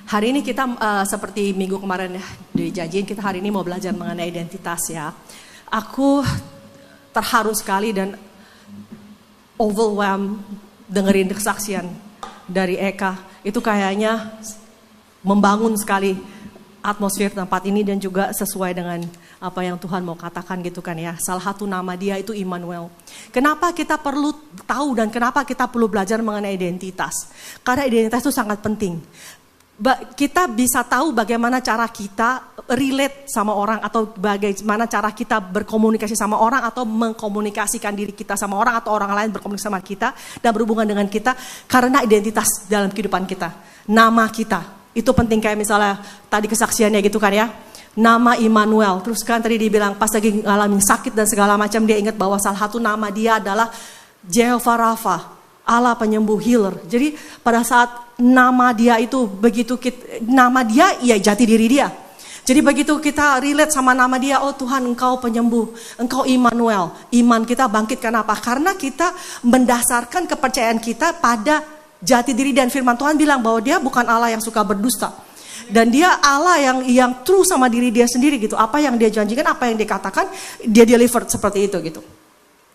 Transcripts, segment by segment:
Hari ini kita seperti minggu kemarin ya dijanjiin, kita hari ini mau belajar mengenai identitas ya. Aku terharu sekali dan overwhelmed dengerin kesaksian dari Eka. Itu kayaknya membangun sekali atmosfer tempat ini dan juga sesuai dengan apa yang Tuhan mau katakan gitu kan ya. Salah satu nama dia itu Immanuel. Kenapa kita perlu tahu dan kenapa kita perlu belajar mengenai identitas? Karena identitas itu sangat penting. Kita bisa tahu bagaimana cara kita relate sama orang atau bagaimana cara kita berkomunikasi sama orang atau mengkomunikasikan diri kita sama orang atau orang lain berkomunikasi sama kita dan berhubungan dengan kita karena identitas dalam kehidupan kita. Nama kita, itu penting kayak misalnya tadi kesaksiannya gitu kan ya. Nama Immanuel, terus kan tadi dibilang pas lagi ngalamin sakit dan segala macam dia ingat bahwa salah satu nama dia adalah Jehovah Rafa, Allah penyembuh healer. Jadi pada saat nama dia itu begitu nama dia ya jati diri dia. Jadi begitu kita relate sama nama dia, oh Tuhan engkau penyembuh, engkau Immanuel. Iman kita bangkit karena apa? Karena kita mendasarkan kepercayaan kita pada jati diri dan firman Tuhan bilang bahwa dia bukan Allah yang suka berdusta. Dan dia Allah yang true sama diri dia sendiri gitu. Apa yang dia janjikan, apa yang dia katakan, dia delivered seperti itu gitu.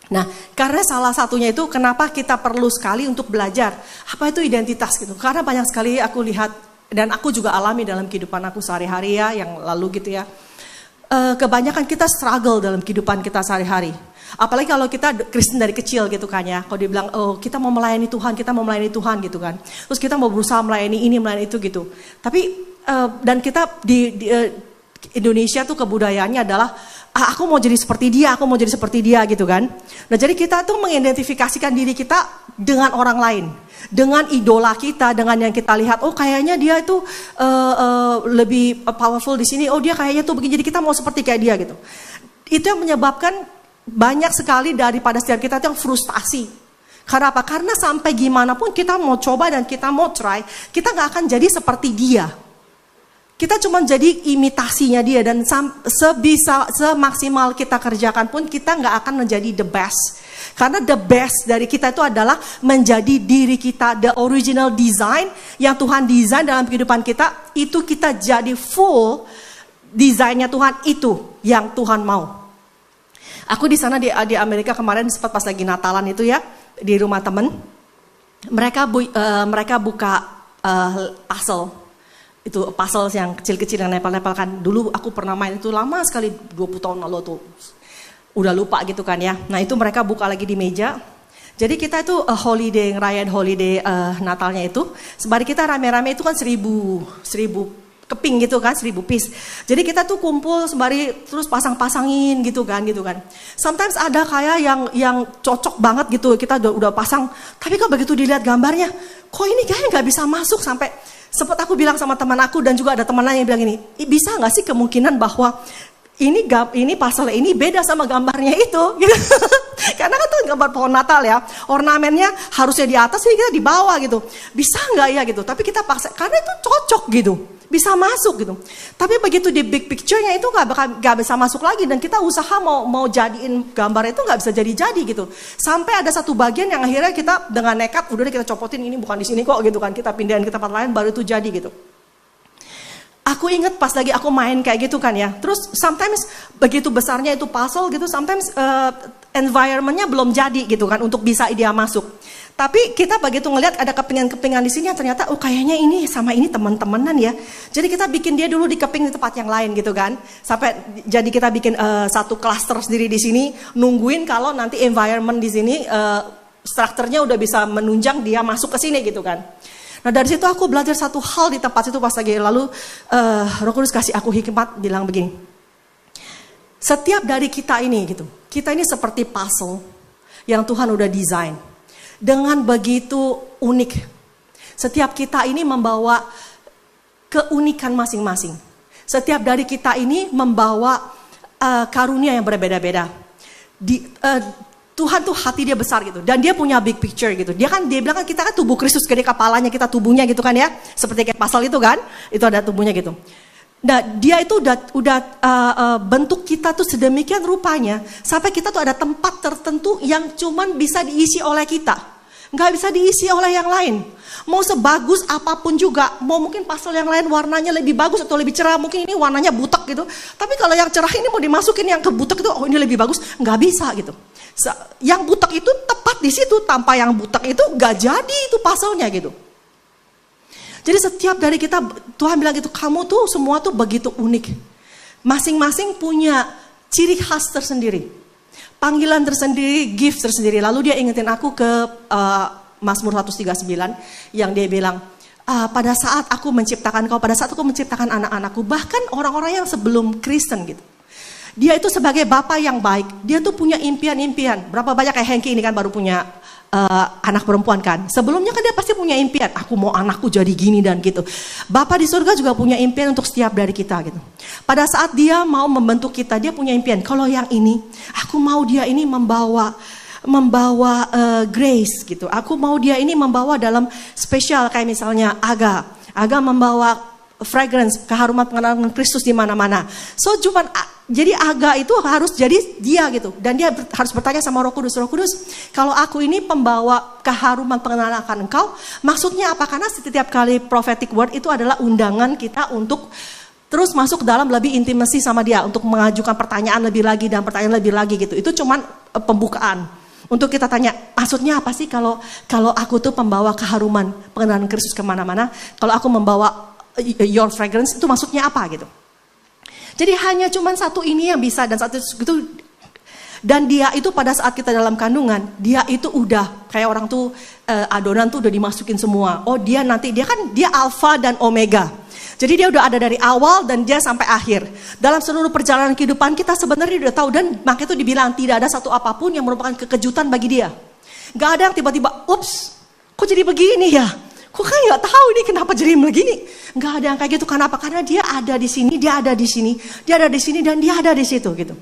Nah, karena salah satunya itu kenapa kita perlu sekali untuk belajar apa itu identitas gitu. Karena banyak sekali aku lihat dan aku juga alami dalam kehidupan aku sehari-hari ya, yang lalu gitu ya. Kebanyakan kita struggle dalam kehidupan kita sehari-hari. Apalagi kalau kita Kristen dari kecil gitu kan ya. Kalau dibilang, oh kita mau melayani Tuhan, kita mau melayani Tuhan gitu kan. Terus kita mau berusaha melayani ini, melayani itu gitu. Tapi, dan kita di Indonesia tuh kebudayaannya adalah aku mau jadi seperti dia, aku mau jadi seperti dia gitu kan. Nah jadi kita tuh mengidentifikasikan diri kita dengan orang lain. Dengan idola kita, dengan yang kita lihat, oh kayaknya dia itu lebih powerful di sini, oh dia kayaknya tuh begini, jadi kita mau seperti kayak dia gitu. Itu yang menyebabkan banyak sekali daripada setiap kita itu yang frustasi. Karena apa? Karena sampai gimana pun kita mau coba dan kita mau try, kita gak akan jadi seperti dia. Kita cuma jadi imitasinya dia dan semaksimal kita kerjakan pun kita nggak akan menjadi the best. Karena the best dari kita itu adalah menjadi diri kita, the original design yang Tuhan desain dalam kehidupan kita, itu kita jadi full desainnya Tuhan, itu yang Tuhan mau. Aku di sana di Amerika kemarin sempat pas lagi Natalan itu ya, di rumah temen, mereka buka puzzle. Itu puzzle yang kecil-kecil yang nempel-nempelkan. Dulu aku pernah main itu lama sekali, 20 tahun lalu tuh. Udah lupa gitu kan ya. Nah itu mereka buka lagi di meja. Jadi kita itu holiday, ngerayain holiday Natalnya itu. Sembari kita rame-rame itu kan 1000 keping gitu kan, 1000 piece. Jadi kita tuh kumpul sembari terus pasang-pasangin gitu kan. Sometimes ada kayak yang cocok banget gitu, kita udah pasang. Tapi kok begitu dilihat gambarnya, kok ini kayaknya nggak bisa masuk sampai. Sempat aku bilang sama teman aku dan juga ada teman lain yang bilang ini, bisa nggak sih kemungkinan bahwa ini pasal ini beda sama gambarnya itu, gitu. Karena kan itu gambar pohon Natal ya, ornamennya harusnya di atas, ini kita di bawah gitu. Bisa nggak ya gitu? Tapi kita paksa karena itu cocok gitu, bisa masuk gitu. Tapi begitu di big picture-nya itu nggak bisa masuk lagi dan kita usaha mau jadiin gambar itu nggak bisa jadi gitu. Sampai ada satu bagian yang akhirnya kita dengan nekat udah kita copotin, ini bukan di sini kok gitu kan, kita pindahin ke tempat lain baru itu jadi gitu. Aku inget pas lagi aku main kayak gitu kan ya. Terus sometimes begitu besarnya itu puzzle gitu, sometimes environment-nya belum jadi gitu kan untuk bisa dia masuk. Tapi kita begitu ngelihat ada kepingan-kepingan di sini yang ternyata oh kayaknya ini sama ini teman-temanan ya. Jadi kita bikin dia dulu di keping di tempat yang lain gitu kan. Sampai jadi kita bikin satu klaster sendiri di sini, nungguin kalau nanti environment di sini strukturnya udah bisa menunjang dia masuk ke sini gitu kan. Nah dari situ aku belajar satu hal di tempat itu pas lagi lalu Roh Kudus kasih aku hikmat bilang begini. Setiap dari kita ini gitu, kita ini seperti puzzle yang Tuhan udah desain dengan begitu unik. Setiap kita ini membawa keunikan masing-masing. Setiap dari kita ini membawa karunia yang berbeda-beda. Tuhan tuh hati dia besar gitu dan dia punya big picture gitu. Dia bilang kan kita kan tubuh Kristus, gede kepalanya, kita tubuhnya gitu kan ya. Seperti kayak pasal itu kan, itu ada tubuhnya gitu. Nah, dia itu udah bentuk kita tuh sedemikian rupanya sampai kita tuh ada tempat tertentu yang cuman bisa diisi oleh kita. Nggak bisa diisi oleh yang lain. Mau sebagus apapun juga, mau mungkin pasal yang lain warnanya lebih bagus atau lebih cerah, mungkin ini warnanya butek gitu. Tapi kalau yang cerah ini mau dimasukin yang ke butek itu, oh ini lebih bagus, nggak bisa gitu. Yang butek itu tepat di situ, tanpa yang butek itu nggak jadi itu pasalnya gitu. Jadi setiap dari kita, Tuhan bilang gitu, kamu tuh semua tuh begitu unik. Masing-masing punya ciri khas tersendiri. Panggilan tersendiri, gift tersendiri. Lalu dia ingetin aku ke Mazmur 139 yang dia bilang, pada saat aku menciptakan kau, pada saat aku menciptakan anak-anakku, bahkan orang-orang yang sebelum Kristen gitu. Dia itu sebagai bapak yang baik, dia tuh punya impian-impian. Berapa banyak kayak Hengki ini kan baru punya anak perempuan kan. Sebelumnya kan dia pasti punya impian, aku mau anakku jadi gini dan gitu. Bapak di surga juga punya impian untuk setiap dari kita gitu. Pada saat dia mau membentuk kita, dia punya impian. Kalau yang ini, aku mau dia ini membawa grace gitu. Aku mau dia ini membawa dalam spesial kayak misalnya Aga membawa fragrance, keharuman pengenalan Kristus di mana-mana. So jadi Aga itu harus jadi dia gitu. Dan dia harus bertanya sama Roh Kudus, kalau aku ini pembawa keharuman pengenalan Engkau, maksudnya apa? Karena setiap kali prophetic word itu adalah undangan kita untuk terus masuk dalam lebih intimasi sama dia, untuk mengajukan pertanyaan lebih lagi dan pertanyaan lebih lagi gitu. Itu cuman pembukaan. Untuk kita tanya, maksudnya apa sih kalau aku tuh pembawa keharuman pengenalan Kristus kemana-mana, kalau aku membawa your fragrance itu maksudnya apa gitu. Jadi hanya cuman satu ini yang bisa dan satu itu. Dan dia itu pada saat kita dalam kandungan, dia itu udah kayak orang tuh adonan tuh udah dimasukin semua. Oh dia alfa dan omega. Jadi dia udah ada dari awal dan dia sampai akhir. Dalam seluruh perjalanan kehidupan kita sebenarnya udah tahu, dan makanya itu dibilang tidak ada satu apapun yang merupakan kekejutan bagi dia. Gak ada yang tiba-tiba, ups, kok jadi begini ya? Kok kan gak tahu ini kenapa jadi begini? Gak ada yang kayak gitu. Kenapa? Karena dia ada di sini, dia ada di sini, dia ada di sini dan dia ada di situ gitu.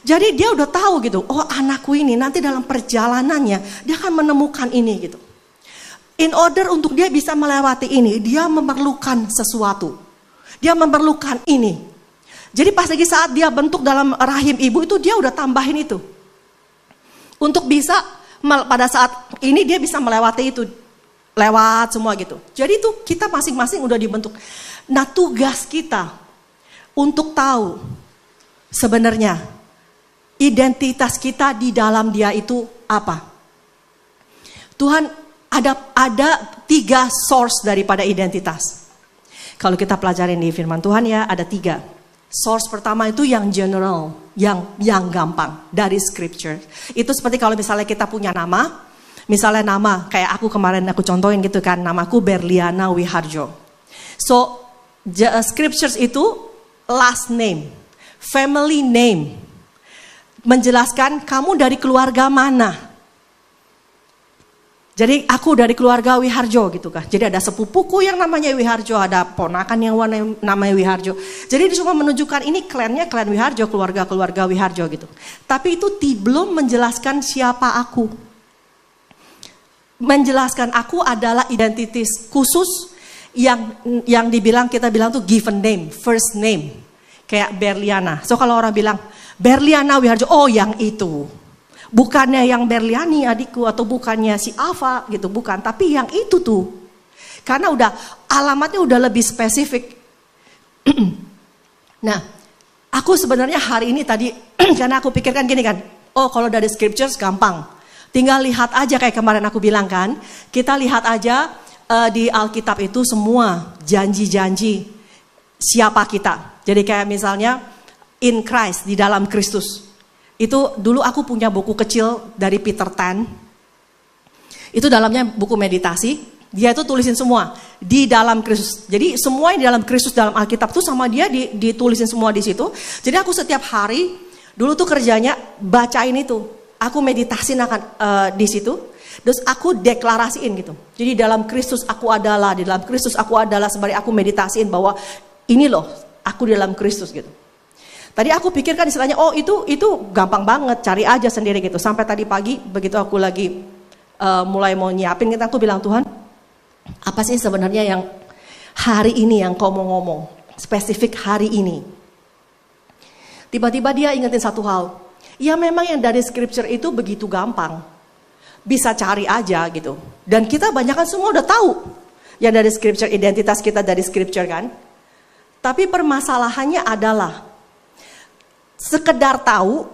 Jadi dia udah tahu gitu. Oh anakku ini nanti dalam perjalanannya dia akan menemukan ini gitu. In order untuk dia bisa melewati ini, dia memerlukan sesuatu. Dia memerlukan ini. Jadi pas lagi saat dia bentuk dalam rahim ibu itu, dia udah tambahin itu. Untuk bisa pada saat ini dia bisa melewati itu. Lewat semua gitu. Jadi itu kita masing-masing udah dibentuk. Nah tugas kita untuk tahu sebenarnya identitas kita di dalam dia itu apa. Tuhan ada 3 source daripada identitas. Kalau kita pelajarin di firman Tuhan ya ada 3. Source pertama itu yang general, yang gampang dari scripture. Itu seperti kalau misalnya kita punya nama, misalnya nama kayak aku kemarin aku contohin gitu kan, namaku Berliana Wiharjo. So scriptures itu last name, family name, menjelaskan kamu dari keluarga mana. Jadi aku dari keluarga Wiharjo gitu kan. Jadi ada sepupuku yang namanya Wiharjo, ada ponakan yang namanya Wiharjo. Jadi dia cuma menunjukkan ini klan Wiharjo, keluarga Wiharjo gitu. Tapi itu belum menjelaskan siapa aku. Menjelaskan aku adalah identitas khusus yang kita bilang tuh given name, first name. Kayak Berliana. So kalau orang bilang Berliana Wiharjo, oh yang itu. Bukannya yang Berliani adikku atau bukannya si Alfa gitu, bukan. Tapi yang itu tuh. Karena udah alamatnya udah lebih spesifik. Nah, aku sebenarnya hari ini tadi karena aku pikirkan gini kan. Oh kalau dari scriptures gampang. Tinggal lihat aja kayak kemarin aku bilang kan. Kita lihat aja di Alkitab itu semua janji-janji siapa kita. Jadi kayak misalnya in Christ, di dalam Kristus. Itu dulu aku punya buku kecil dari Peter Tan. Itu dalamnya buku meditasi. Dia itu tulisin semua di dalam Kristus. Jadi semua yang di dalam Kristus dalam Alkitab tuh sama dia ditulisin semua di situ. Jadi aku setiap hari dulu tuh kerjanya bacain itu. Aku meditasin akan di situ. Terus aku deklarasiin gitu. Jadi dalam Kristus aku adalah, di dalam Kristus aku adalah, sembari aku meditasiin bahwa ini loh aku di dalam Kristus gitu. Tadi aku pikirkan istilahnya, oh itu gampang banget, cari aja sendiri gitu. Sampai tadi pagi begitu aku lagi mulai mau nyiapin, aku bilang Tuhan, apa sih sebenarnya yang hari ini yang kau mau ngomong, spesifik hari ini. Tiba-tiba dia ingetin satu hal, ya memang yang dari scripture itu begitu gampang. bisa cari aja gitu. Dan kita banyak kan semua udah tahu yang dari scripture, identitas kita dari scripture kan. Tapi permasalahannya adalah sekedar tahu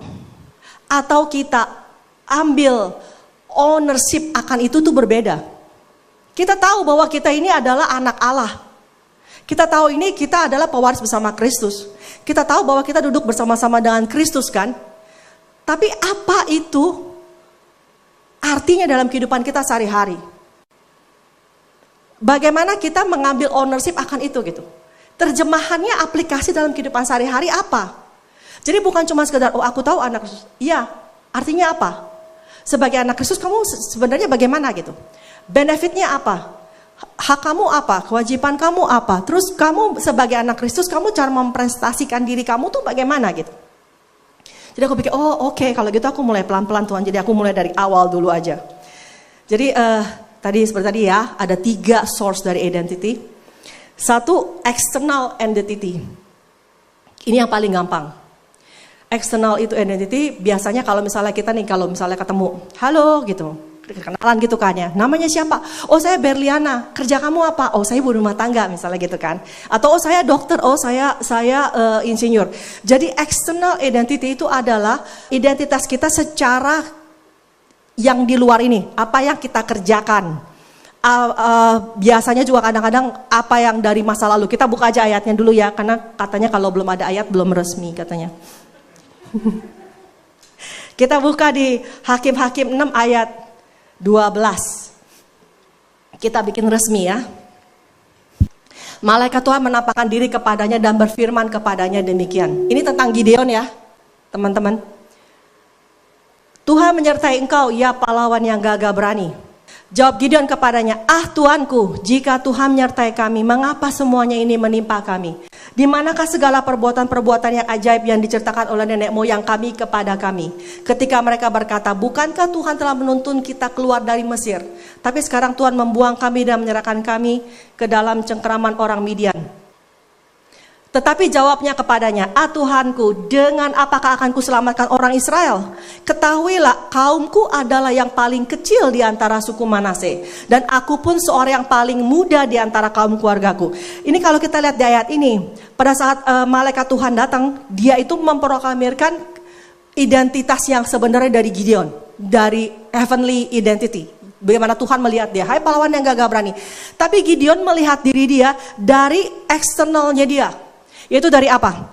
atau kita ambil ownership akan itu tuh berbeda. Kita tahu bahwa kita ini adalah anak Allah. Kita tahu ini kita adalah pewaris bersama Kristus. Kita tahu bahwa kita duduk bersama-sama dengan Kristus kan. Tapi apa itu artinya dalam kehidupan kita sehari-hari? Bagaimana kita mengambil ownership akan itu gitu. Terjemahannya aplikasi dalam kehidupan sehari-hari apa? Jadi bukan cuma sekedar, oh aku tahu anak Kristus. Iya, artinya apa? Sebagai anak Kristus kamu sebenarnya bagaimana gitu? Benefitnya apa? Hak kamu apa? Kewajiban kamu apa? Terus kamu sebagai anak Kristus, kamu cara memprestasikan diri kamu tuh bagaimana gitu? Jadi aku pikir, oh oke, kalau gitu aku mulai pelan-pelan Tuhan. Jadi aku mulai dari awal dulu aja. Jadi tadi seperti tadi ya, ada 3 source dari identity. 1, external identity. Ini yang paling gampang. External itu identity, biasanya kalau misalnya kita nih, kalau misalnya ketemu, halo gitu, kenalan gitu kan ya, namanya siapa? Oh saya Berliana, kerja kamu apa? Oh saya ibu rumah tangga misalnya gitu kan. Atau oh saya dokter, oh saya insinyur. Jadi external identity itu adalah identitas kita secara yang di luar ini, apa yang kita kerjakan. Biasanya juga kadang-kadang apa yang dari masa lalu. Kita buka aja ayatnya dulu ya, karena katanya kalau belum ada ayat belum resmi katanya. Kita buka di Hakim-Hakim 6 ayat 12. Kita bikin resmi ya. Malaikat Tuhan menampakkan diri kepadanya dan berfirman kepadanya demikian. Ini tentang Gideon ya, teman-teman. Tuhan menyertai engkau, ya pahlawan yang gagah berani. Jawab Gideon kepadanya, Tuanku, jika Tuhan menyertai kami, mengapa semuanya ini menimpa kami? Di manakah segala perbuatan-perbuatan yang ajaib yang diceritakan oleh nenek moyang kami kepada kami? Ketika mereka berkata, bukankah Tuhan telah menuntun kita keluar dari Mesir? Tapi sekarang Tuhan membuang kami dan menyerahkan kami ke dalam cengkeraman orang Midian. Tetapi jawabnya kepadanya, Tuhanku, dengan apakah akan kuselamatkan orang Israel? Ketahuilah, kaumku adalah yang paling kecil di antara suku Manase, dan aku pun seorang yang paling muda di antara kaum keluargaku. Ini kalau kita lihat di ayat ini, pada saat malaikat Tuhan datang, dia itu memproklamirkan identitas yang sebenarnya dari Gideon, dari heavenly identity. Bagaimana Tuhan melihat dia, hai pahlawan yang gagah berani. Tapi Gideon melihat diri dia dari eksternalnya dia. Yaitu dari apa?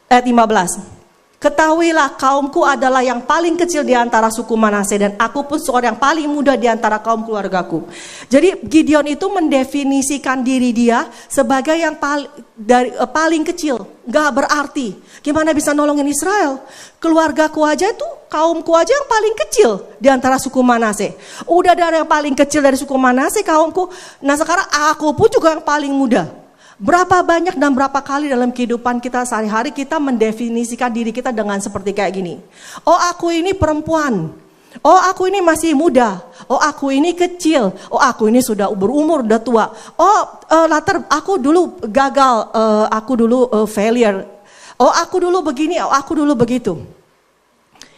Ayat 15. Ketahuilah kaumku adalah yang paling kecil di antara suku Manase, dan aku pun seorang yang paling muda di antara kaum keluargaku. Jadi Gideon itu mendefinisikan diri dia sebagai yang paling kecil. Gak berarti. Gimana bisa nolongin Israel? Keluargaku aja itu, kaumku aja yang paling kecil di antara suku Manase. Udah dari yang paling kecil dari suku Manase kaumku. Nah sekarang aku pun juga yang paling muda. Berapa banyak dan berapa kali dalam kehidupan kita sehari-hari kita mendefinisikan diri kita dengan seperti kayak gini. Oh aku ini perempuan. Oh aku ini masih muda. Oh aku ini kecil. Oh aku ini sudah berumur, udah tua. Oh latar aku dulu gagal. Aku dulu failure. Oh aku dulu begini. Oh aku dulu begitu.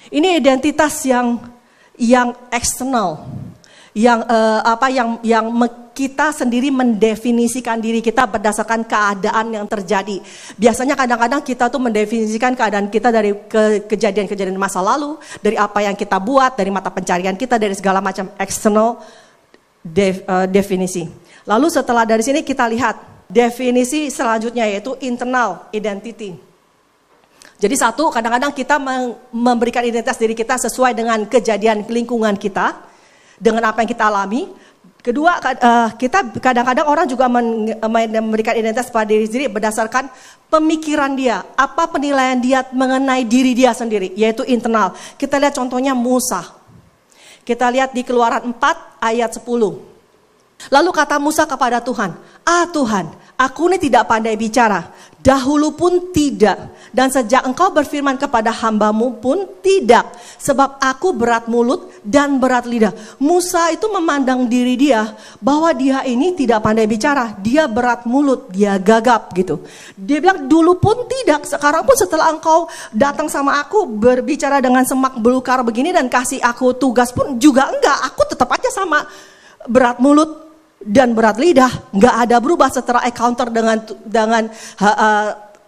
Ini identitas yang eksternal. Yang kita sendiri mendefinisikan diri kita berdasarkan keadaan yang terjadi. Biasanya kadang-kadang kita tuh mendefinisikan keadaan kita dari kejadian-kejadian masa lalu, dari apa yang kita buat, dari mata pencarian kita, dari segala macam external definisi. Lalu setelah dari sini kita lihat definisi selanjutnya yaitu internal identity. Jadi satu, kadang-kadang kita memberikan identitas diri kita sesuai dengan kejadian lingkungan kita, dengan apa yang kita alami. Kedua, kita kadang-kadang orang juga memberikan identitas pada diri sendiri berdasarkan pemikiran dia, apa penilaian dia mengenai diri dia sendiri, yaitu internal. Kita lihat contohnya Musa. Kita lihat di Keluaran 4 ayat 10. Lalu kata Musa kepada Tuhan, Tuhan, aku ini tidak pandai bicara, dahulu pun tidak, dan sejak engkau berfirman kepada hambamu pun tidak, sebab aku berat mulut dan berat lidah. Musa itu memandang diri dia bahwa dia ini tidak pandai bicara, dia berat mulut, dia gagap gitu. Dia bilang dulu pun tidak, sekarang pun setelah engkau datang sama aku berbicara dengan semak belukar begini dan kasih aku tugas pun juga enggak, aku tetap aja sama berat mulut dan berat lidah, nggak ada berubah setelah encounter dengan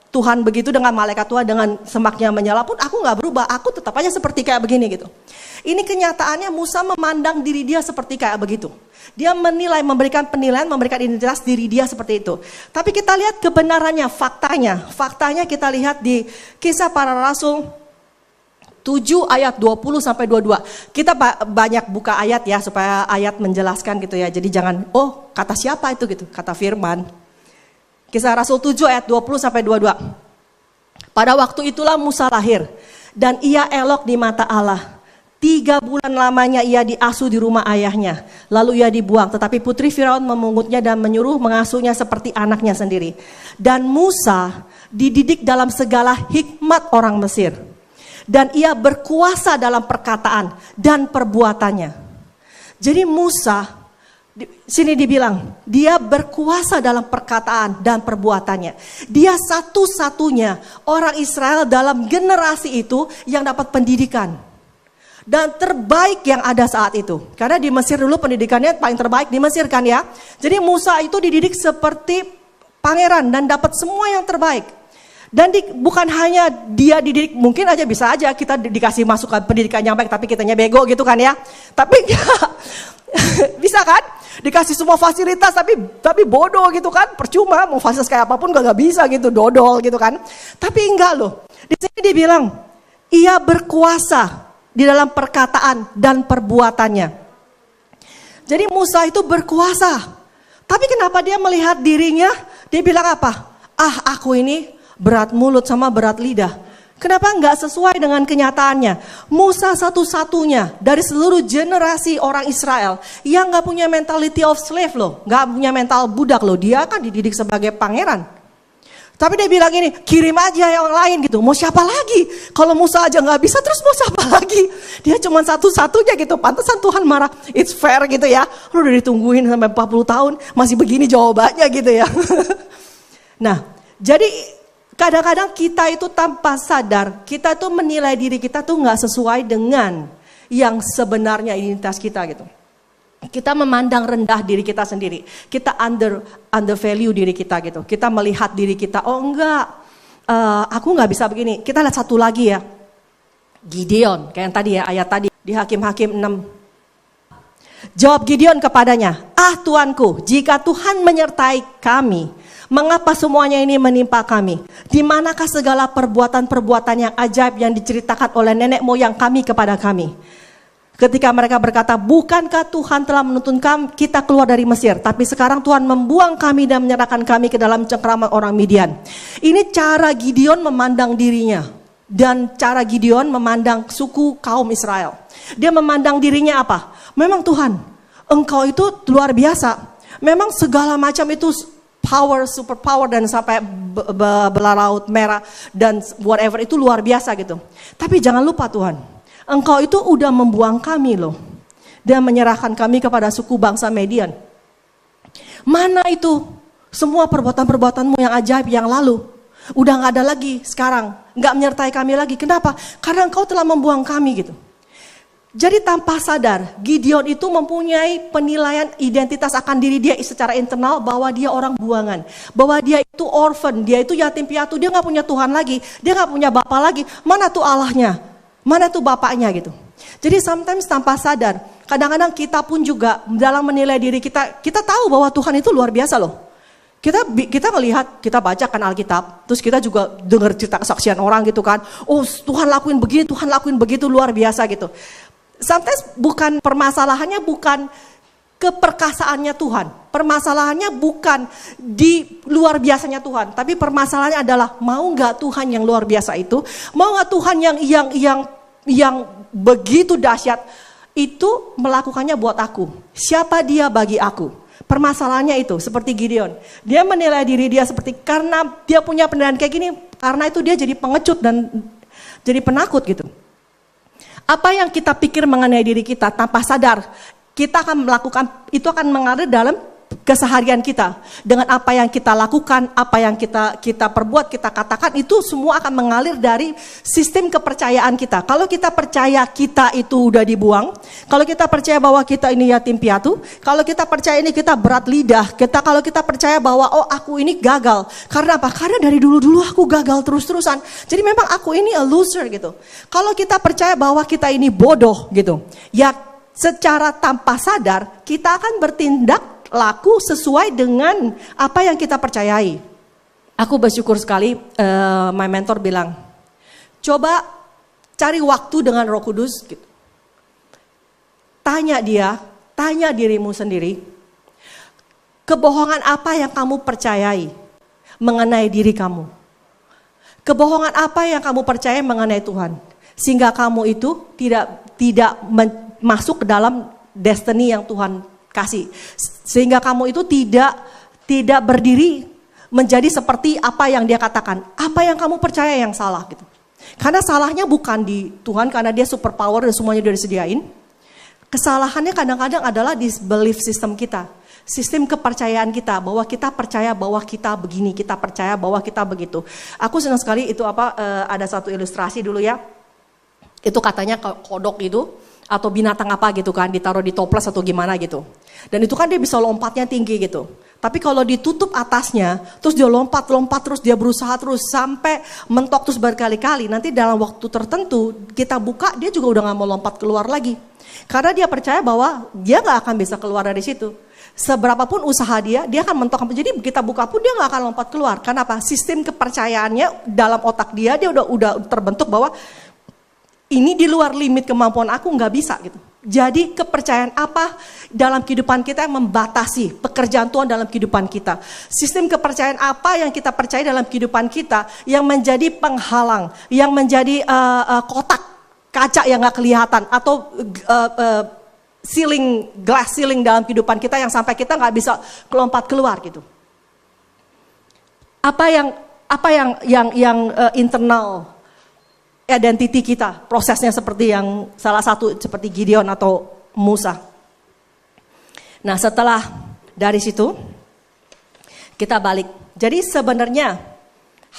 Tuhan begitu, dengan malaikat Tuhan dengan semaknya menyala pun aku nggak berubah, aku tetap aja seperti kayak begini gitu. Ini kenyataannya Musa memandang diri dia seperti kayak begitu. Dia menilai, memberikan penilaian, memberikan identitas diri dia seperti itu. Tapi kita lihat kebenarannya, faktanya kita lihat di Kisah Para Rasul 7 ayat 20 sampai 22. Kita banyak buka ayat ya supaya ayat menjelaskan gitu ya. Jadi jangan kata siapa itu gitu, kata firman. Kisah Rasul 7 ayat 20 sampai 22. Pada waktu itulah Musa lahir dan ia elok di mata Allah. 3 bulan lamanya ia diasuh di rumah ayahnya. Lalu ia dibuang, tetapi putri Firaun memungutnya dan menyuruh mengasuhnya seperti anaknya sendiri. Dan Musa dididik dalam segala hikmat orang Mesir. Dan ia berkuasa dalam perkataan dan perbuatannya. Jadi Musa, sini dibilang, dia berkuasa dalam perkataan dan perbuatannya. Dia satu-satunya orang Israel dalam generasi itu yang dapat pendidikan. Dan terbaik yang ada saat itu. Karena di Mesir dulu pendidikannya paling terbaik di Mesir kan ya. Jadi Musa itu dididik seperti pangeran dan dapat semua yang terbaik. Dan bukan hanya dia dididik, mungkin aja bisa aja kita dikasih masukan pendidikan yang baik tapi kitanya bego gitu kan ya. Tapi ya, bisa kan? Dikasih semua fasilitas tapi bodoh gitu kan. Percuma mau fasilitas kayak apapun gak bisa gitu, dodol gitu kan. Tapi enggak loh. Di sini dibilang ia berkuasa di dalam perkataan dan perbuatannya. Jadi Musa itu berkuasa. Tapi kenapa dia melihat dirinya, dia bilang apa? Aku ini berat mulut sama berat lidah. Kenapa enggak sesuai dengan kenyataannya? Musa satu-satunya dari seluruh generasi orang Israel yang enggak punya mentality of slave loh. Enggak punya mental budak loh. Dia kan dididik sebagai pangeran. Tapi dia bilang ini, kirim aja yang lain gitu. Mau siapa lagi? Kalau Musa aja enggak bisa, terus mau siapa lagi? Dia cuma satu-satunya gitu. Pantesan Tuhan marah. It's fair gitu ya. Lu udah ditungguin sampai 40 tahun. Masih begini jawabannya gitu ya. Nah, jadi kadang-kadang kita itu tanpa sadar, kita tuh menilai diri kita tuh gak sesuai dengan yang sebenarnya identitas kita gitu. Kita memandang rendah diri kita sendiri. Kita undervalue diri kita gitu. Kita melihat diri kita, aku gak bisa begini. Kita lihat satu lagi ya. Gideon, kayak yang tadi ya, ayat tadi di Hakim-Hakim 6. Jawab Gideon kepadanya, Tuanku, jika Tuhan menyertai kami, mengapa semuanya ini menimpa kami? Di manakah segala perbuatan-perbuatan yang ajaib yang diceritakan oleh nenek moyang kami kepada kami? Ketika mereka berkata, bukankah Tuhan telah menuntun kita keluar dari Mesir? Tapi sekarang Tuhan membuang kami dan menyerahkan kami ke dalam cengkraman orang Midian. Ini cara Gideon memandang dirinya. Dan cara Gideon memandang suku kaum Israel. Dia memandang dirinya apa? Memang Tuhan, Engkau itu luar biasa. Memang segala macam itu power, super power dan sampai Laut Merah dan whatever itu luar biasa gitu. Tapi jangan lupa Tuhan, Engkau itu udah membuang kami loh. Dan menyerahkan kami kepada suku bangsa Midian. Mana itu semua perbuatan-perbuatanmu yang ajaib yang lalu? Udah gak ada lagi sekarang, gak menyertai kami lagi. Kenapa? Karena Engkau telah membuang kami gitu. Jadi tanpa sadar, Gideon itu mempunyai penilaian identitas akan diri dia secara internal bahwa dia orang buangan. Bahwa dia itu orphan, dia itu yatim piatu, dia gak punya Tuhan lagi, dia gak punya Bapa lagi. Mana tuh Allahnya? Mana tuh Bapaknya gitu. Jadi sometimes tanpa sadar, kadang-kadang kita pun juga dalam menilai diri kita, kita tahu bahwa Tuhan itu luar biasa loh. Kita melihat, kita bacakan Alkitab, terus kita juga dengar cerita kesaksian orang gitu kan. Oh Tuhan lakuin begini, Tuhan lakuin begitu, luar biasa gitu. Sometimes permasalahannya bukan keperkasaannya Tuhan. Permasalahannya bukan di luar biasanya Tuhan. Tapi permasalahannya adalah mau gak Tuhan yang luar biasa itu? Mau gak Tuhan yang begitu dahsyat itu melakukannya buat aku? Siapa dia bagi aku? permasalahannya itu seperti Gideon. Dia menilai diri dia seperti karena dia punya penilaian kayak gini, karena itu dia jadi pengecut dan jadi penakut gitu. Apa yang kita pikir mengenai diri kita tanpa sadar, kita akan melakukan, itu akan mengalir dalam keseharian kita. Dengan apa yang kita lakukan, apa yang kita perbuat, kita katakan, itu semua akan mengalir dari sistem kepercayaan kita. Kalau kita percaya kita itu udah dibuang, kalau kita percaya bahwa kita ini yatim piatu, kalau kita percaya ini kita berat lidah, kalau kita percaya bahwa oh aku ini gagal. Karena apa? Karena dari dulu-dulu aku gagal terus-terusan. Jadi memang aku ini a loser gitu. Kalau kita percaya bahwa kita ini bodoh gitu, ya secara tanpa sadar kita akan bertindak laku sesuai dengan apa yang kita percayai. Aku bersyukur sekali, my mentor bilang, coba cari waktu dengan Roh Kudus. Gitu. Tanya dirimu sendiri, kebohongan apa yang kamu percayai mengenai diri kamu? Kebohongan apa yang kamu percaya mengenai Tuhan? Sehingga kamu itu tidak masuk ke dalam destiny yang Tuhan kasih, sehingga kamu itu tidak berdiri menjadi seperti apa yang dia katakan, apa yang kamu percaya yang salah gitu. Karena salahnya bukan di Tuhan, karena dia super power dan semuanya udah disediain. Kesalahannya kadang-kadang adalah di belief system kita, sistem kepercayaan kita, bahwa kita percaya bahwa kita begini, kita percaya bahwa kita begitu. Aku senang sekali itu ada satu ilustrasi dulu ya, itu katanya kodok itu atau binatang apa gitu kan, ditaruh di toples atau gimana gitu. Dan itu kan dia bisa lompatnya tinggi gitu. Tapi kalau ditutup atasnya, terus dia lompat terus, dia berusaha terus sampai mentok terus berkali-kali. Nanti dalam waktu tertentu kita buka, dia juga udah gak mau lompat keluar lagi. Karena dia percaya bahwa dia gak akan bisa keluar dari situ. Seberapapun usaha dia akan mentok. Jadi kita buka pun dia gak akan lompat keluar. Kenapa? Sistem kepercayaannya dalam otak dia udah terbentuk bahwa ini di luar limit kemampuan aku, nggak bisa gitu. Jadi kepercayaan apa dalam kehidupan kita yang membatasi pekerjaan Tuhan dalam kehidupan kita? Sistem kepercayaan apa yang kita percaya dalam kehidupan kita yang menjadi penghalang, yang menjadi kotak kaca yang nggak kelihatan atau glass ceiling dalam kehidupan kita yang sampai kita nggak bisa kelompat keluar gitu? Apa yang internal identity kita, prosesnya seperti yang salah satu seperti Gideon atau Musa. Nah setelah dari situ kita balik. Jadi sebenarnya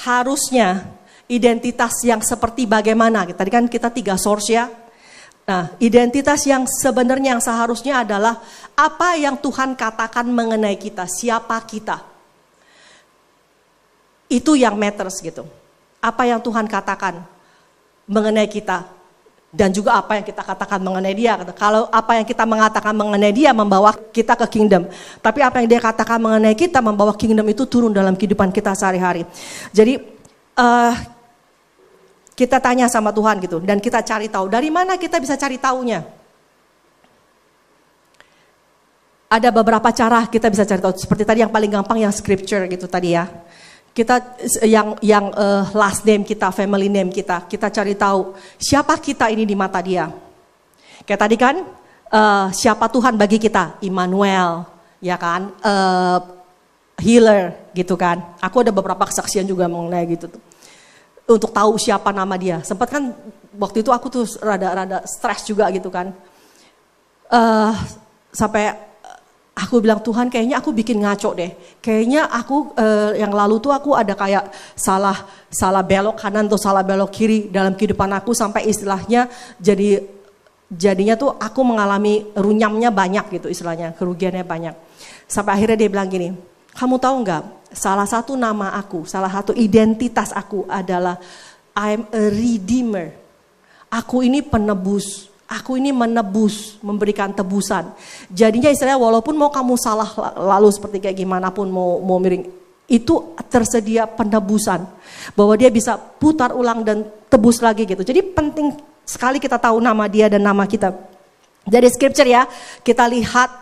harusnya identitas yang seperti bagaimana? Tadi kan kita 3 source ya. Nah identitas yang sebenarnya yang seharusnya adalah apa yang Tuhan katakan mengenai kita, siapa kita. Itu yang matters gitu. Apa yang Tuhan katakan mengenai kita dan juga apa yang kita katakan mengenai dia. Kalau apa yang kita mengatakan mengenai dia membawa kita ke kingdom, tapi apa yang dia katakan mengenai kita membawa kingdom itu turun dalam kehidupan kita sehari-hari. Jadi kita tanya sama Tuhan gitu dan kita cari tahu. Dari mana kita bisa cari taunya? Ada beberapa cara kita bisa cari tahu. Seperti tadi yang paling gampang yang scripture gitu tadi ya. Kita yang last name kita, family name kita cari tahu siapa kita ini di mata dia. Kayak tadi kan siapa Tuhan bagi kita, Immanuel, ya kan, healer gitu kan. Aku ada beberapa kesaksian juga mengenai gitu tuh. Untuk tahu siapa nama dia. Sempat kan waktu itu aku tuh rada stres juga gitu kan. Sampai aku bilang, Tuhan kayaknya aku bikin ngaco deh. Kayaknya aku yang lalu tuh aku ada kayak salah belok kanan atau salah belok kiri dalam kehidupan aku sampai istilahnya jadinya tuh aku mengalami runyamnya banyak gitu istilahnya, kerugiannya banyak. Sampai akhirnya dia bilang gini, kamu tahu nggak? Salah satu nama aku, salah satu identitas aku adalah I'm a redeemer. Aku ini penebus. Aku ini menebus, memberikan tebusan. Jadinya istilahnya walaupun mau kamu salah lalu seperti kayak gimana pun mau miring, itu tersedia penebusan. Bahwa dia bisa putar ulang dan tebus lagi gitu. Jadi penting sekali kita tahu nama dia dan nama kita. Dari scripture ya, kita lihat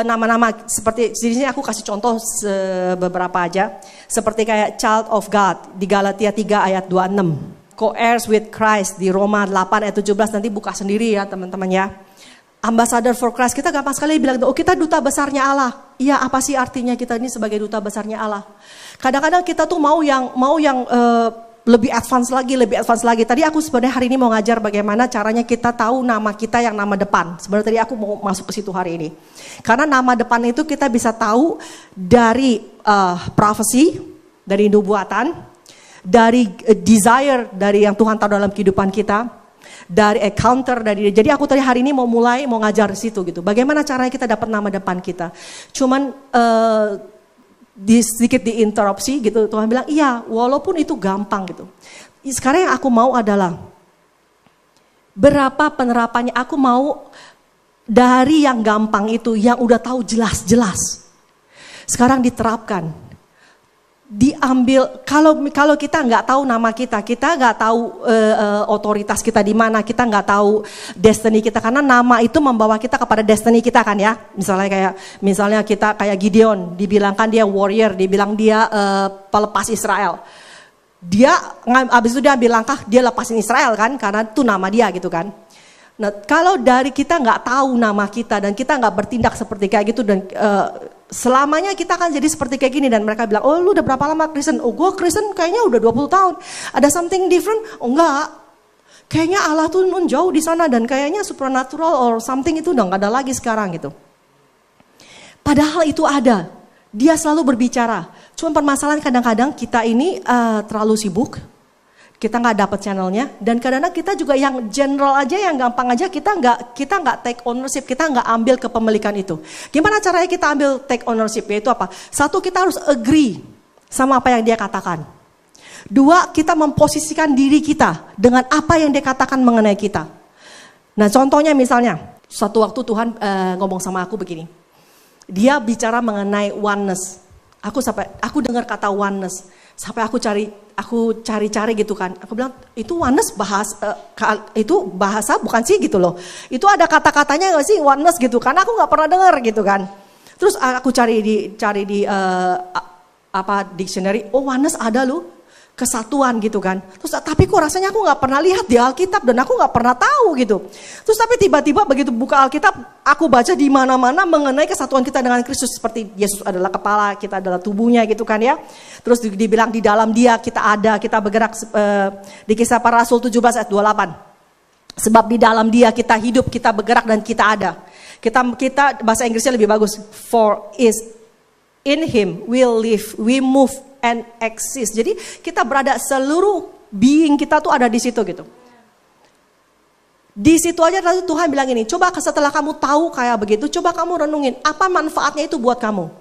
nama-nama seperti di sini aku kasih contoh beberapa aja. Seperti kayak child of God di Galatia 3 ayat 26. Co-heirs with Christ di Roma 8 ayat 17, nanti buka sendiri ya teman-teman ya. Ambassador for Christ, kita gampang sekali bilang, oh kita duta besarnya Allah. Iya, apa sih artinya kita ini sebagai duta besarnya Allah? Kadang-kadang kita tuh mau yang lebih advance lagi. Tadi aku sebenarnya hari ini mau ngajar bagaimana caranya kita tahu nama kita yang nama depan. Sebenarnya tadi aku mau masuk ke situ hari ini. Karena nama depan itu kita bisa tahu dari prophecy, dari nubuatan, dari desire dari yang Tuhan tahu dalam kehidupan kita. Dari encounter jadi aku tadi hari ini mau ngajar di situ gitu. Bagaimana caranya kita dapat nama depan kita? Cuman sedikit diinterupsi gitu. Tuhan bilang, iya, walaupun itu gampang gitu. Sekarang yang aku mau adalah berapa penerapannya. Aku mau dari yang gampang itu, yang udah tahu jelas-jelas. Sekarang diterapkan. Diambil, kalau kita nggak tahu nama kita nggak tahu otoritas kita di mana, kita nggak tahu destiny kita, karena nama itu membawa kita kepada destiny kita kan ya. Misalnya kita kayak Gideon, dibilangkan dia warrior, dibilang dia pelepas Israel. Dia abis itu dia ambil langkah, dia lepasin Israel kan, karena itu nama dia gitu kan. Nah, kalau dari kita nggak tahu nama kita dan kita nggak bertindak seperti kayak gitu dan selamanya kita akan jadi seperti kayak gini, dan mereka bilang, oh lu udah berapa lama Kristen? Oh gue Kristen kayaknya udah 20 tahun. Ada something different? Oh enggak. Kayaknya Allah tuh jauh di sana dan kayaknya supernatural or something itu udah nggak ada lagi sekarang gitu. Padahal itu ada. Dia selalu berbicara. Cuma permasalahan kadang-kadang kita ini terlalu sibuk. Kita nggak dapat channelnya, dan kadang-kadang kita juga yang general aja, yang gampang aja kita nggak take ownership, kita nggak ambil kepemilikan itu. Gimana caranya kita ambil take ownership? Yaitu apa? Satu, kita harus agree sama apa yang dia katakan. Dua, kita memposisikan diri kita dengan apa yang dia katakan mengenai kita. Nah contohnya misalnya, suatu waktu Tuhan ngomong sama aku begini. Dia bicara mengenai oneness. Aku dengar kata oneness. Sampai aku cari-cari gitu kan. Aku bilang, itu oneness itu bahasa bukan sih gitu loh. Itu ada kata-katanya nggak sih oneness gitu kan? Aku nggak pernah dengar gitu kan. Terus aku cari di dictionary. Oh oneness ada loh, kesatuan gitu kan. Terus tapi kok rasanya aku nggak pernah lihat di Alkitab dan aku nggak pernah tahu gitu. Terus tapi tiba-tiba begitu buka Alkitab, aku baca di mana-mana mengenai kesatuan kita dengan Kristus, seperti Yesus adalah kepala, kita adalah tubuhnya gitu kan ya. Terus dibilang di dalam Dia kita bergerak di Kisah Para Rasul 17 ayat 28. Sebab di dalam Dia kita hidup, kita bergerak dan kita ada. Kita bahasa Inggrisnya lebih bagus. For is in Him we live, we move and exist. Jadi kita berada, seluruh being kita tuh ada di situ gitu. Di situ aja Tuhan bilang ini, coba setelah kamu tahu kayak begitu, coba kamu renungin apa manfaatnya itu buat kamu.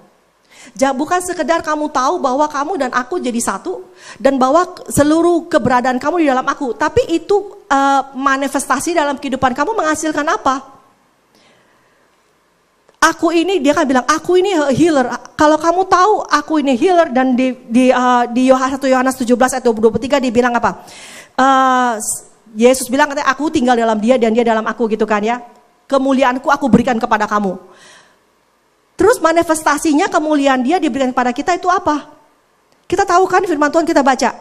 Bukan sekedar kamu tahu bahwa kamu dan aku jadi satu dan bahwa seluruh keberadaan kamu di dalam aku, tapi itu manifestasi dalam kehidupan kamu menghasilkan apa? Aku ini, dia kan bilang, aku ini healer. Kalau kamu tahu aku ini healer, dan di 1 Yohanes 17 ayat 23 dibilang apa? Yesus bilang katanya, aku tinggal dalam Dia dan Dia dalam aku gitu kan ya. Kemuliaanku aku berikan kepada kamu. Terus manifestasinya kemuliaan Dia diberikan kepada kita itu apa? Kita tahu kan firman Tuhan kita baca.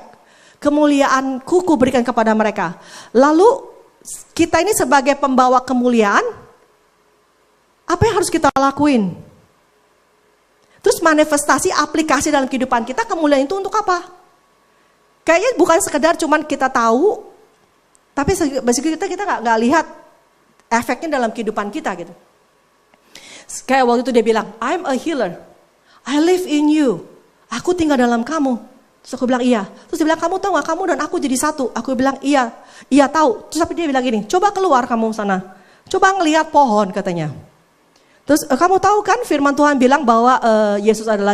Kemuliaanku ku berikan kepada mereka. Lalu kita ini sebagai pembawa kemuliaan, apa yang harus kita lakuin? Terus manifestasi aplikasi dalam kehidupan kita, kemuliaan itu untuk apa? Kayaknya bukan sekedar cuman kita tahu, tapi basically kita nggak lihat efeknya dalam kehidupan kita gitu. Kayak waktu itu dia bilang, I'm a healer, I live in you, aku tinggal dalam kamu. Terus aku bilang iya. Terus dia bilang, kamu tahu gak kamu dan aku jadi satu? Aku bilang iya tahu. Terus tapi dia bilang gini, coba keluar kamu sana, coba ngelihat pohon katanya. Terus kamu tahu kan firman Tuhan bilang bahwa Yesus adalah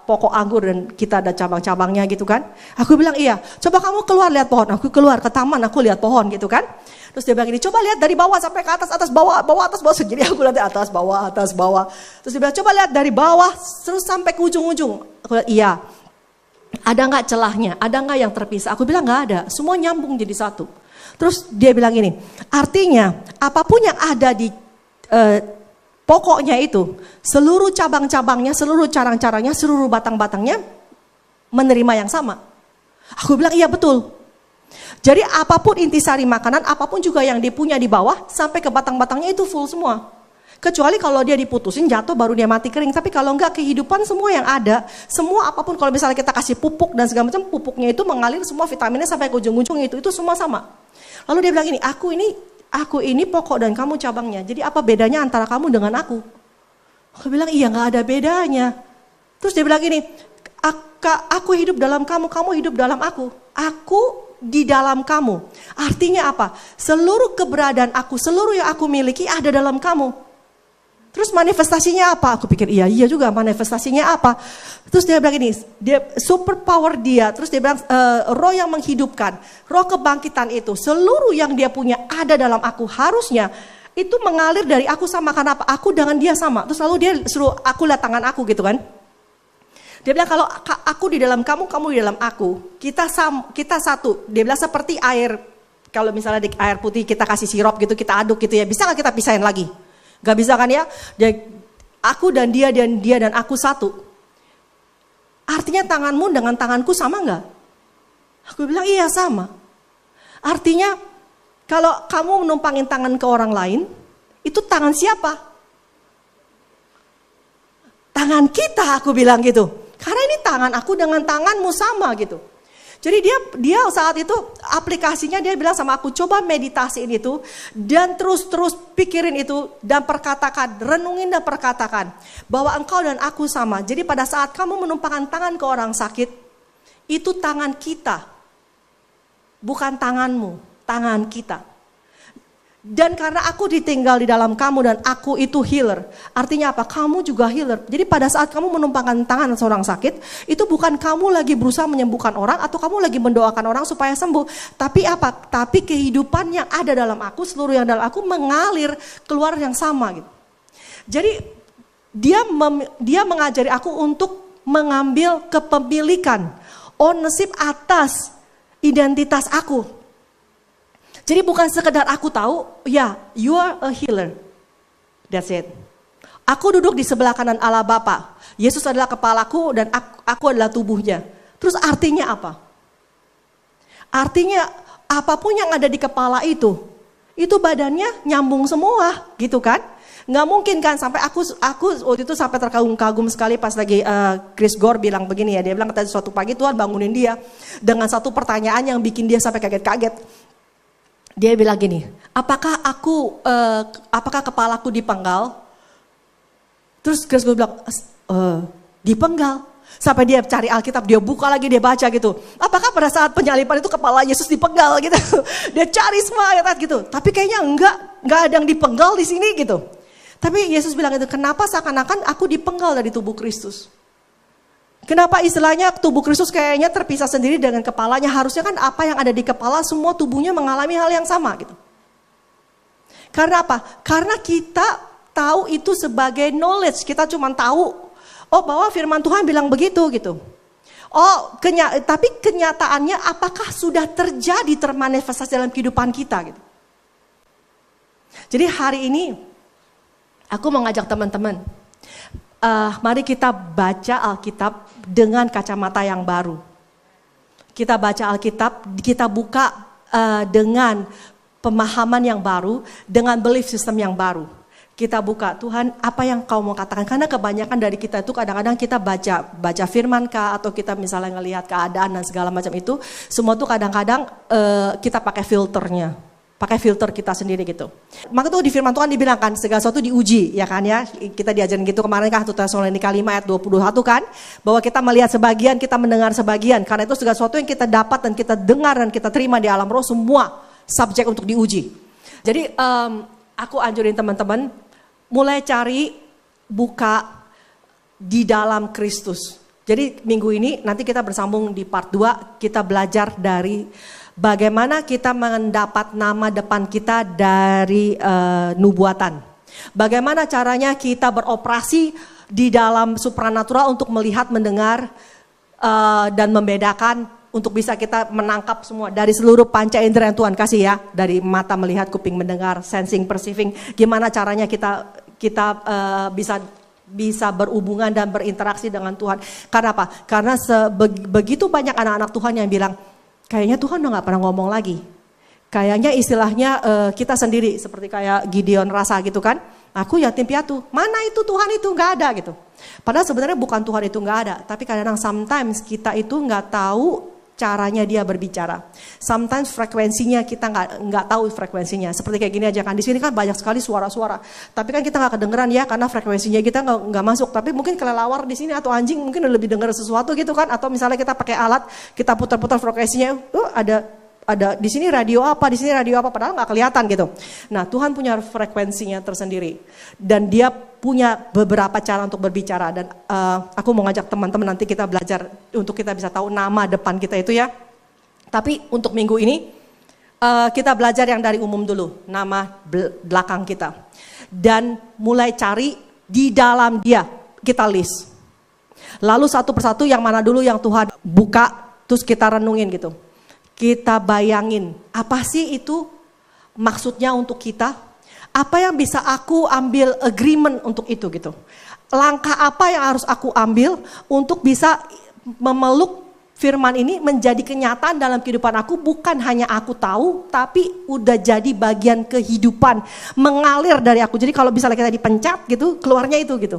pokok anggur dan kita ada cabang-cabangnya gitu kan. Aku bilang iya, coba kamu keluar lihat pohon. Aku keluar ke taman, aku lihat pohon gitu kan. Terus dia bilang gini, coba lihat dari bawah sampai ke atas, bawah, atas, bawah. Jadi aku lihat atas, bawah. Terus dia bilang coba lihat dari bawah terus sampai ke ujung-ujung. Aku lihat iya. Ada gak celahnya? Ada gak yang terpisah? Aku bilang gak ada, semua nyambung jadi satu. Terus dia bilang gini, artinya apapun yang ada di pokoknya itu, seluruh cabang-cabangnya, seluruh carang-carangnya, seluruh batang-batangnya menerima yang sama. Aku bilang iya betul. Jadi apapun intisari makanan, apapun juga yang dia punya di bawah, sampai ke batang-batangnya itu full semua. Kecuali kalau dia diputusin, jatuh baru dia mati kering. Tapi kalau enggak, kehidupan semua yang ada, semua apapun, kalau misalnya kita kasih pupuk dan segala macam, pupuknya itu mengalir semua vitaminnya sampai ke ujung-ujung itu semua sama. Lalu dia bilang ini, aku ini pokok dan kamu cabangnya. Jadi apa bedanya antara kamu dengan aku? Aku bilang iya, nggak ada bedanya. Terus dia bilang gini, aku hidup dalam kamu, kamu hidup dalam aku. Aku di dalam kamu. Artinya apa? Seluruh keberadaan aku, seluruh yang aku miliki ada dalam kamu. Terus manifestasinya apa? Aku pikir iya juga, manifestasinya apa? Terus dia bilang ini, dia super power dia. Terus dia bilang roh yang menghidupkan, roh kebangkitan itu, seluruh yang dia punya ada dalam aku. Harusnya itu mengalir dari aku sama, karena apa? Aku dengan dia sama. Terus lalu dia suruh aku lihat tangan aku gitu kan. Dia bilang kalau aku di dalam kamu, kamu di dalam aku. Kita satu. Dia bilang seperti air. Kalau misalnya di air putih kita kasih sirup gitu, kita aduk gitu ya. Bisa gak kita pisahin lagi? Gak bisa kan ya? Aku dan dia dan aku satu. Artinya tanganmu dengan tanganku sama gak? Aku bilang iya sama. Artinya kalau kamu menumpangin tangan ke orang lain, itu tangan siapa? Tangan kita, aku bilang gitu. Karena ini tangan aku dengan tanganmu sama gitu. Jadi dia saat itu aplikasinya dia bilang sama aku, coba meditasiin itu dan terus pikirin itu dan perkatakan, renungin dan perkatakan bahwa engkau dan aku sama. Jadi pada saat kamu menumpangkan tangan ke orang sakit, itu tangan kita, bukan tanganmu, tangan kita. Dan karena aku ditinggal di dalam kamu dan aku itu healer. Artinya apa? Kamu juga healer. Jadi pada saat kamu menumpangkan tangan seorang sakit, itu bukan kamu lagi berusaha menyembuhkan orang atau kamu lagi mendoakan orang supaya sembuh. Tapi apa? Tapi kehidupan yang ada dalam aku, seluruh yang dalam aku mengalir keluar yang sama gitu. Jadi dia mengajari aku untuk mengambil kepemilikan, ownership atas identitas aku. Jadi bukan sekedar aku tahu, ya, you are a healer. That's it. Aku duduk di sebelah kanan Allah Bapa. Yesus adalah kepalaku dan aku adalah tubuhnya. Terus artinya apa? Artinya apapun yang ada di kepala itu badannya nyambung semua, gitu kan? Nggak mungkin kan, sampai aku waktu itu sampai terkagum-kagum sekali pas lagi Chris Gore bilang begini ya. Dia bilang tadi suatu pagi Tuhan bangunin dia dengan satu pertanyaan yang bikin dia sampai kaget-kaget. Dia bilang gini, apakah kepalaku dipenggal? Terus Chris gue bilang, dipenggal. Sampai dia cari Alkitab, dia buka lagi, dia baca gitu. Apakah pada saat penyaliban itu kepala Yesus dipenggal gitu? Dia cari semua ayat gitu. Tapi kayaknya enggak ada yang dipenggal di sini gitu. Tapi Yesus bilang itu, kenapa seakan-akan aku dipenggal dari tubuh Kristus? Kenapa istilahnya tubuh Kristus kayaknya terpisah sendiri dengan kepalanya? Harusnya kan apa yang ada di kepala semua tubuhnya mengalami hal yang sama gitu. Karena apa? Karena kita tahu itu sebagai knowledge. Kita cuma tahu, bahwa firman Tuhan bilang begitu gitu. Tapi kenyataannya apakah sudah terjadi termanifestasi dalam kehidupan kita gitu. Jadi hari ini aku mengajak teman-teman. Mari kita baca Alkitab dengan kacamata yang baru. Kita baca Alkitab, kita buka dengan pemahaman yang baru, dengan belief system yang baru. Kita buka, Tuhan apa yang kau mau katakan? Karena kebanyakan dari kita itu kadang-kadang kita baca firman kah, atau kita misalnya ngelihat keadaan dan segala macam itu, semua tuh kadang-kadang kita pakai filternya. Pakai filter kita sendiri gitu. Maka tuh di firman Tuhan dibilang kan, segala sesuatu diuji, ya kan ya. Kita diajarin gitu kemarin kan, 1 Tesalonika 5 ayat 21 kan. Bahwa kita melihat sebagian, kita mendengar sebagian. Karena itu segala sesuatu yang kita dapat dan kita dengar dan kita terima di alam roh, semua subjek untuk diuji. Jadi aku anjurin teman-teman, mulai cari buka di dalam Kristus. Jadi minggu ini nanti kita bersambung di part 2, kita belajar dari bagaimana kita mendapat nama depan kita dari nubuatan. Bagaimana caranya kita beroperasi di dalam supranatural untuk melihat, mendengar, dan membedakan untuk bisa kita menangkap semua dari seluruh panca indera yang Tuhan kasih ya. Dari mata melihat, kuping mendengar, sensing, perceiving. Gimana caranya kita bisa berhubungan dan berinteraksi dengan Tuhan. Karena apa? Karena begitu banyak anak-anak Tuhan yang bilang, kayaknya Tuhan udah gak pernah ngomong lagi. Kayaknya istilahnya kita sendiri seperti kayak Gideon rasa gitu kan. Aku yatim piatu, mana itu Tuhan itu gak ada gitu. Padahal sebenarnya bukan Tuhan itu gak ada. Tapi kadang-kadang sometimes kita itu gak tahu caranya dia berbicara. Sometimes frekuensinya kita nggak tahu frekuensinya. Seperti kayak gini aja kan. Di sini kan banyak sekali suara-suara. Tapi kan kita nggak kedengeran ya karena frekuensinya kita nggak masuk. Tapi mungkin kelelawar di sini atau anjing mungkin lebih dengar sesuatu gitu kan. Atau misalnya kita pakai alat, kita putar-putar frekuensinya. Ada di sini radio apa, di sini radio apa, padahal nggak kelihatan gitu. Nah, Tuhan punya frekuensinya tersendiri dan Dia punya beberapa cara untuk berbicara. Dan aku mau ngajak teman-teman nanti kita belajar untuk kita bisa tahu nama depan kita itu ya. Tapi untuk minggu ini kita belajar yang dari umum dulu, nama belakang kita. Dan mulai cari di dalam Dia, kita list. Lalu satu persatu yang mana dulu yang Tuhan buka, terus kita renungin gitu. Kita bayangin, apa sih itu maksudnya untuk kita? Apa yang bisa aku ambil agreement untuk itu gitu? Langkah apa yang harus aku ambil untuk bisa memeluk firman ini menjadi kenyataan dalam kehidupan aku? Bukan hanya aku tahu, tapi udah jadi bagian kehidupan, mengalir dari aku. Jadi kalau misalnya kita dipencet gitu, keluarnya itu gitu.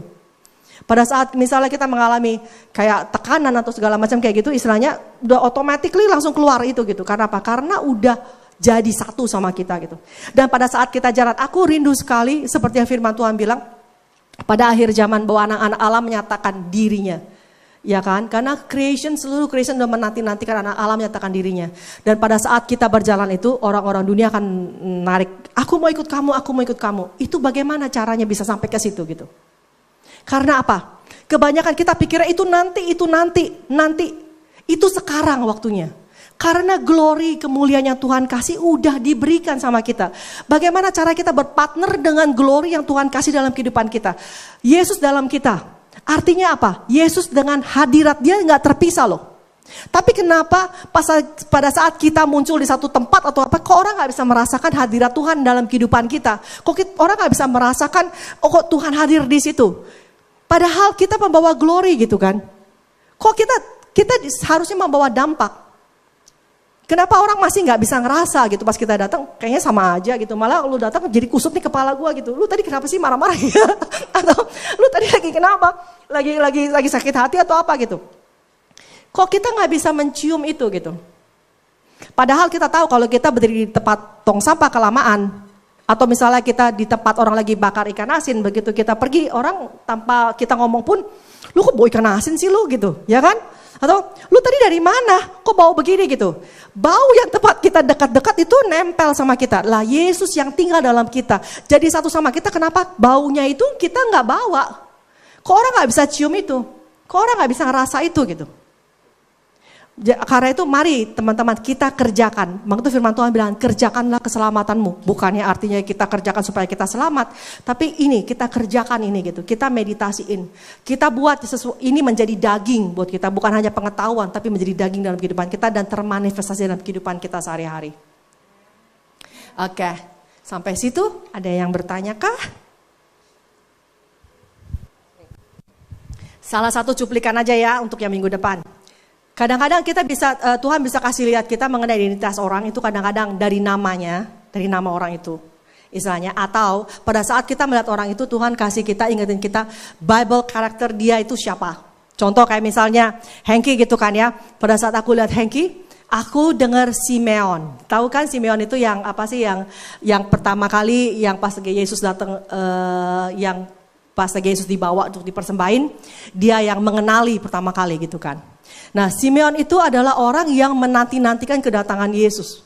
Pada saat misalnya kita mengalami kayak tekanan atau segala macam kayak gitu, istilahnya udah automatically langsung keluar itu gitu. Karena apa? Karena udah jadi satu sama kita gitu. Dan pada saat kita jalan, aku rindu sekali seperti yang firman Tuhan bilang, pada akhir zaman bahwa anak-anak Allah menyatakan dirinya. Ya kan? Karena seluruh creation udah menanti-nantikan anak Allah menyatakan dirinya. Dan pada saat kita berjalan itu, orang-orang dunia akan narik, aku mau ikut kamu, aku mau ikut kamu. Itu bagaimana caranya bisa sampai ke situ gitu. Karena apa? Kebanyakan kita pikirnya itu nanti. Itu sekarang waktunya. Karena glory kemuliaan yang Tuhan kasih udah diberikan sama kita. Bagaimana cara kita berpartner dengan glory yang Tuhan kasih dalam kehidupan kita? Yesus dalam kita. Artinya apa? Yesus dengan hadirat dia gak terpisah loh. Tapi kenapa pada saat kita muncul di satu tempat atau apa, kok orang gak bisa merasakan hadirat Tuhan dalam kehidupan kita? Kok orang gak bisa merasakan, kok Tuhan hadir di situ? Padahal kita membawa glory gitu kan. Kok kita harusnya membawa dampak. Kenapa orang masih gak bisa ngerasa gitu pas kita datang, kayaknya sama aja gitu. Malah lu datang jadi kusut nih kepala gua gitu. Lu tadi kenapa sih marah-marah ya? Atau lu tadi lagi kenapa? Lagi sakit hati atau apa gitu. Kok kita gak bisa mencium itu gitu. Padahal kita tahu kalau kita berdiri di tempat tong sampah kelamaan, atau misalnya kita di tempat orang lagi bakar ikan asin, begitu kita pergi orang tanpa kita ngomong pun, lu kok bau ikan asin sih lu gitu, ya kan? Atau lu tadi dari mana? Kok bau begini gitu? Bau yang tempat kita dekat-dekat itu nempel sama kita. Lah Yesus yang tinggal dalam kita, jadi satu sama kita. Kenapa baunya itu kita nggak bawa? Kok orang nggak bisa cium itu? Kok orang nggak bisa ngerasa itu gitu? Karena itu mari teman-teman kita kerjakan. Makanya firman Tuhan bilang kerjakanlah keselamatanmu. Bukannya artinya kita kerjakan supaya kita selamat. Tapi ini kita kerjakan ini gitu. Kita meditasiin. Kita buat ini menjadi daging buat kita. Bukan hanya pengetahuan tapi menjadi daging dalam kehidupan kita. Dan termanifestasi dalam kehidupan kita sehari-hari. Oke. Sampai situ ada yang bertanya kah? Salah satu cuplikan aja ya untuk yang minggu depan. Kadang-kadang kita bisa, Tuhan bisa kasih lihat kita mengenai identitas orang itu kadang-kadang dari namanya, dari nama orang itu. Istilahnya, atau pada saat kita melihat orang itu Tuhan kasih kita, ingetin kita Bible karakter dia itu siapa. Contoh kayak misalnya Hengki gitu kan ya. Pada saat aku lihat Hengki, aku dengar Simeon. Tahu kan Simeon itu yang apa sih yang pertama kali yang pas Yesus datang, yang pas Yesus dibawa untuk dipersembahin, dia yang mengenali pertama kali gitu kan. Nah, Simeon itu adalah orang yang menanti-nantikan kedatangan Yesus.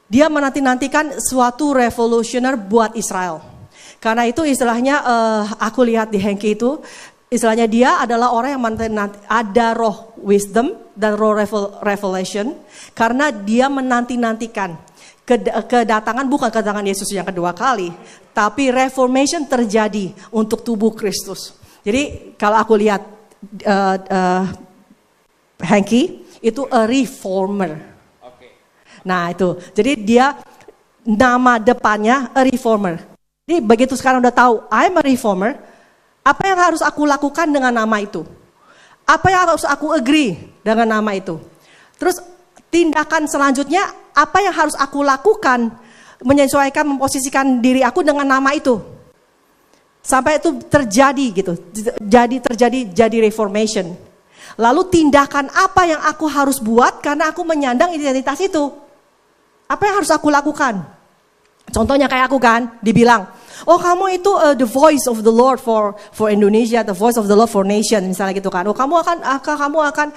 Dia menanti-nantikan suatu revolusioner buat Israel. Karena itu istilahnya aku lihat di Hengki itu, istilahnya dia adalah orang yang ada roh wisdom dan roh revelation. Karena dia menanti-nantikan kedatangan, bukan kedatangan Yesus yang kedua kali. Tapi reformation terjadi untuk tubuh Kristus. Jadi kalau aku lihat Hengki itu a reformer. Okay. Nah itu, jadi dia nama depannya a reformer. Jadi begitu sekarang udah tahu I'm a reformer, apa yang harus aku lakukan dengan nama itu? Apa yang harus aku agree dengan nama itu? Terus tindakan selanjutnya, apa yang harus aku lakukan, menyesuaikan, memposisikan diri aku dengan nama itu. Sampai itu terjadi gitu, jadi reformation. Lalu tindakan apa yang aku harus buat karena aku menyandang identitas itu. Apa yang harus aku lakukan? Contohnya kayak aku kan, dibilang, oh kamu itu the voice of the Lord for Indonesia, the voice of the Lord for nation, misalnya gitu kan. Oh kamu akan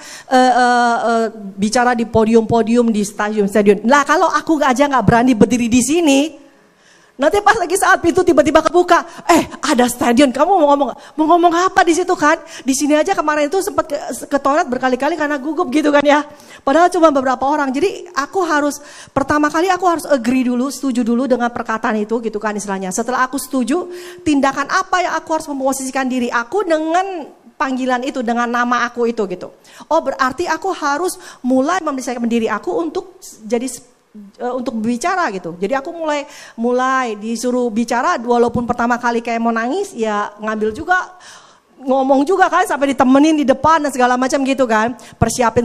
bicara di podium di stadion. Lah kalau aku aja nggak berani berdiri di sini, nanti pas lagi saat pintu tiba-tiba kebuka, ada stadion, kamu mau ngomong apa di situ kan? Di sini aja kemarin itu sempat ke toilet berkali-kali karena gugup gitu kan ya. Padahal cuma beberapa orang. Jadi pertama kali aku harus setuju dulu dengan perkataan itu gitu kan istilahnya. Setelah aku setuju, tindakan apa yang aku harus memposisikan diri aku dengan panggilan itu, dengan nama aku itu gitu. Oh berarti aku harus mulai mempersiapkan diri aku untuk berbicara gitu. Jadi aku mulai disuruh bicara, walaupun pertama kali kayak mau nangis, ya ngambil juga, ngomong juga kan, sampai ditemenin di depan dan segala macam gitu kan. Persiapin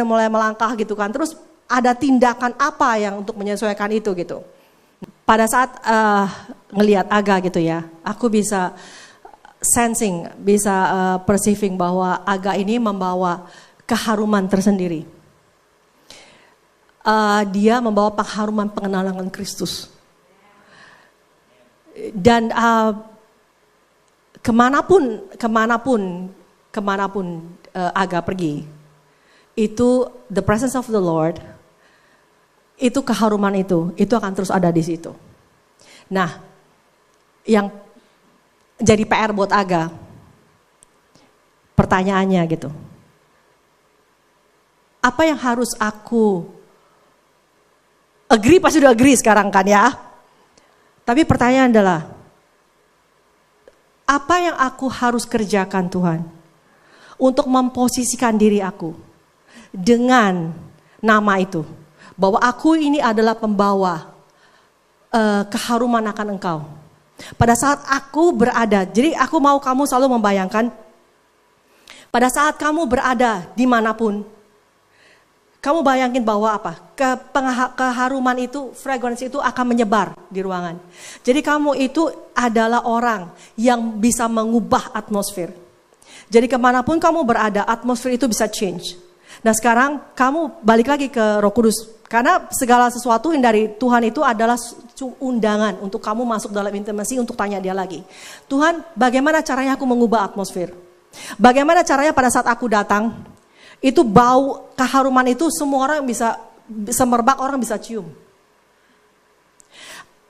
mulai melangkah gitu kan. Terus ada tindakan apa yang untuk menyesuaikan itu gitu. Pada saat ngelihat Aga gitu ya, aku bisa sensing, bisa perceiving bahwa Aga ini membawa keharuman tersendiri. Dia membawa pengharuman pengenalan dengan Kristus. Dan kemanapun Aga pergi, itu the presence of the Lord, itu keharuman itu akan terus ada di situ. Nah, yang jadi PR buat Aga, pertanyaannya gitu, apa yang harus aku agree? Pasti udah agree sekarang kan ya. Tapi pertanyaan adalah, apa yang aku harus kerjakan Tuhan untuk memposisikan diri aku dengan nama itu, bahwa aku ini adalah pembawa keharuman akan Engkau. Pada saat aku berada, jadi aku mau kamu selalu membayangkan, pada saat kamu berada dimanapun, kamu bayangin bahwa apa? Keharuman itu, fragrance itu akan menyebar di ruangan. Jadi kamu itu adalah orang yang bisa mengubah atmosfer. Jadi kemanapun kamu berada, atmosfer itu bisa change. Nah sekarang kamu balik lagi ke Roh Kudus. Karena segala sesuatu yang dari Tuhan itu adalah undangan untuk kamu masuk dalam intimasi untuk tanya dia lagi. Tuhan, bagaimana caranya aku mengubah atmosfer? Bagaimana caranya pada saat aku datang, itu bau keharuman itu semua orang bisa semerbak, orang bisa cium.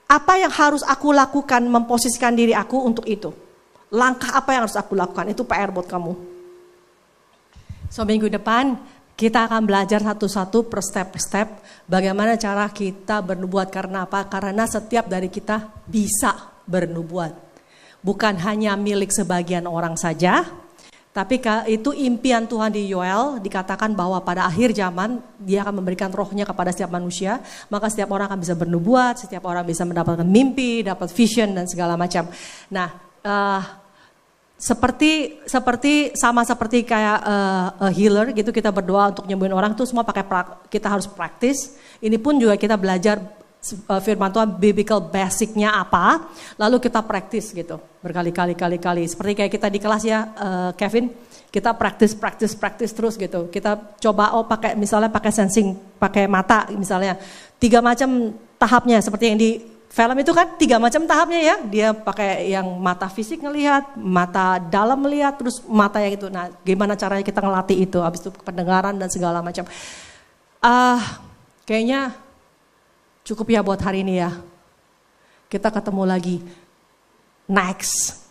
Apa yang harus aku lakukan memposisikan diri aku untuk itu? Langkah apa yang harus aku lakukan? Itu PR buat kamu. So minggu depan kita akan belajar satu-satu per step bagaimana cara kita bernubuat. Karena apa? Karena setiap dari kita bisa bernubuat. Bukan hanya milik sebagian orang saja. Tapi itu impian Tuhan di Yoel, dikatakan bahwa pada akhir zaman dia akan memberikan rohnya kepada setiap manusia. Maka setiap orang akan bisa bernubuat, setiap orang bisa mendapatkan mimpi, dapat vision dan segala macam. Nah, sama seperti kayak healer gitu, kita berdoa untuk nyembuhin orang itu semua kita harus praktis. Ini pun juga kita belajar firman Tuhan, biblical basicnya apa, lalu kita praktis gitu berkali-kali. Seperti kayak kita di kelas ya, Kevin, kita praktis terus gitu. Kita coba misalnya pakai sensing, pakai mata misalnya, 3 macam tahapnya seperti yang di film itu kan 3 macam tahapnya ya. Dia pakai yang mata fisik ngelihat, mata dalam melihat, terus mata yang itu. Nah, gimana caranya kita ngelatih itu? Habis itu pendengaran dan segala macam. Kayaknya cukup ya buat hari ini ya. Kita ketemu lagi next.